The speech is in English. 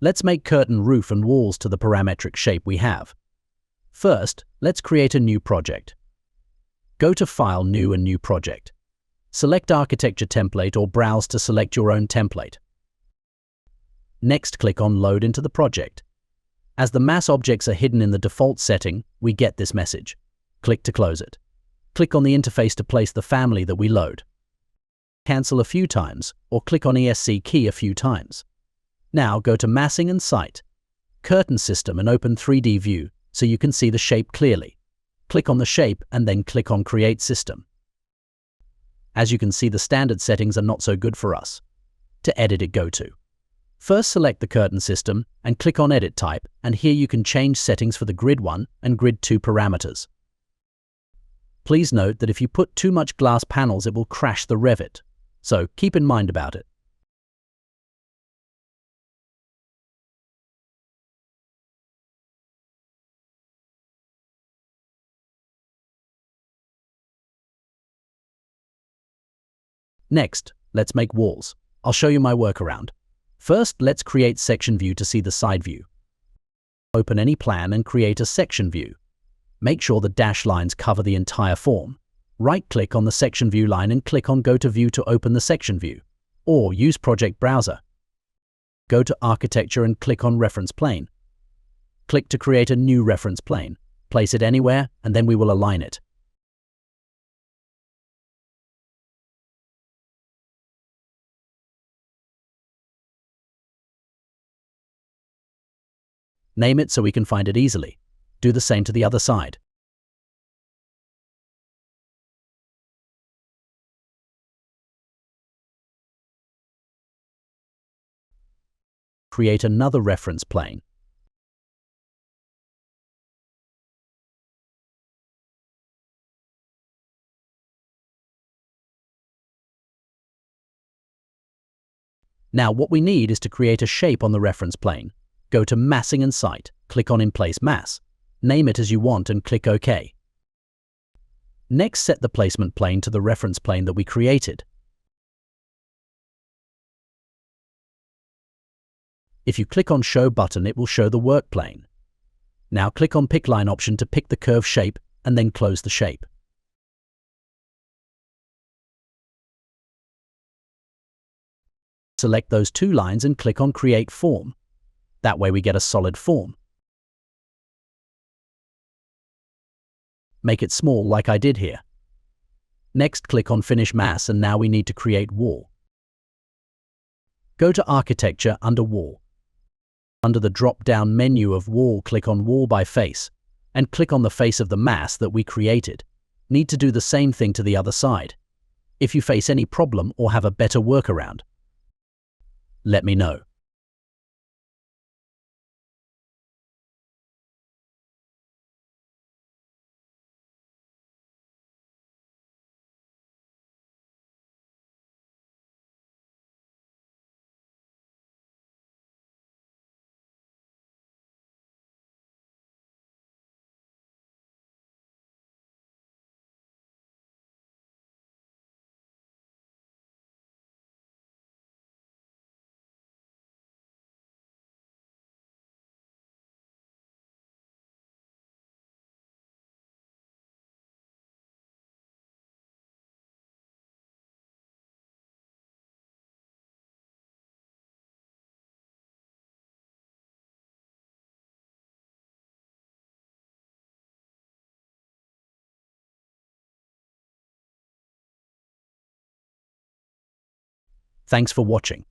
Let's make curtain roof and walls to the parametric shape we have. First, let's create a new project. Go to File, New and New Project. Select Architecture Template or browse to select your own template. Next, click on Load into the project. As the mass objects are hidden in the default setting, we get this message. Click to close it. Click on the interface to place the family that we load. Cancel a few times, or click on ESC key a few times. Now go to Massing and Site, Curtain System, and open 3D View so you can see the shape clearly. Click on the shape and then click on Create System. As you can see, the standard settings are not so good for us. To edit it, go to first select the curtain system and click on Edit Type, and here you can change settings for the Grid 1 and Grid 2 parameters. Please note that if you put too much glass panels, it will crash the Revit, so keep in mind about it. Next, let's make walls. I'll show you my workaround. First, let's create section view to see the side view. Open any plan and create a section view. Make sure the dashed lines cover the entire form. Right-click on the section view line and click on Go to View to open the section view, or use Project Browser. Go to Architecture and click on Reference Plane. Click to create a new reference plane. Place it anywhere, and then we will align it. Name it so we can find it easily. Do the same to the other side. Create another reference plane. Now what we need is to create a shape on the reference plane. Go to Massing and Site, click on In Place Mass, name it as you want and click OK. Next, set the placement plane to the reference plane that we created. If you click on Show button, it will show the work plane. Now click on Pick Line option to pick the curve shape and then close the shape. Select those two lines and click on Create Form. That way we get a solid form. Make it small like I did here. Next, click on Finish Mass, and now we need to create wall. Go to Architecture under Wall. Under the drop-down menu of Wall, click on Wall by Face, and click on the face of the mass that we created. Need to do the same thing to the other side. If you face any problem or have a better workaround, let me know. Thanks for watching.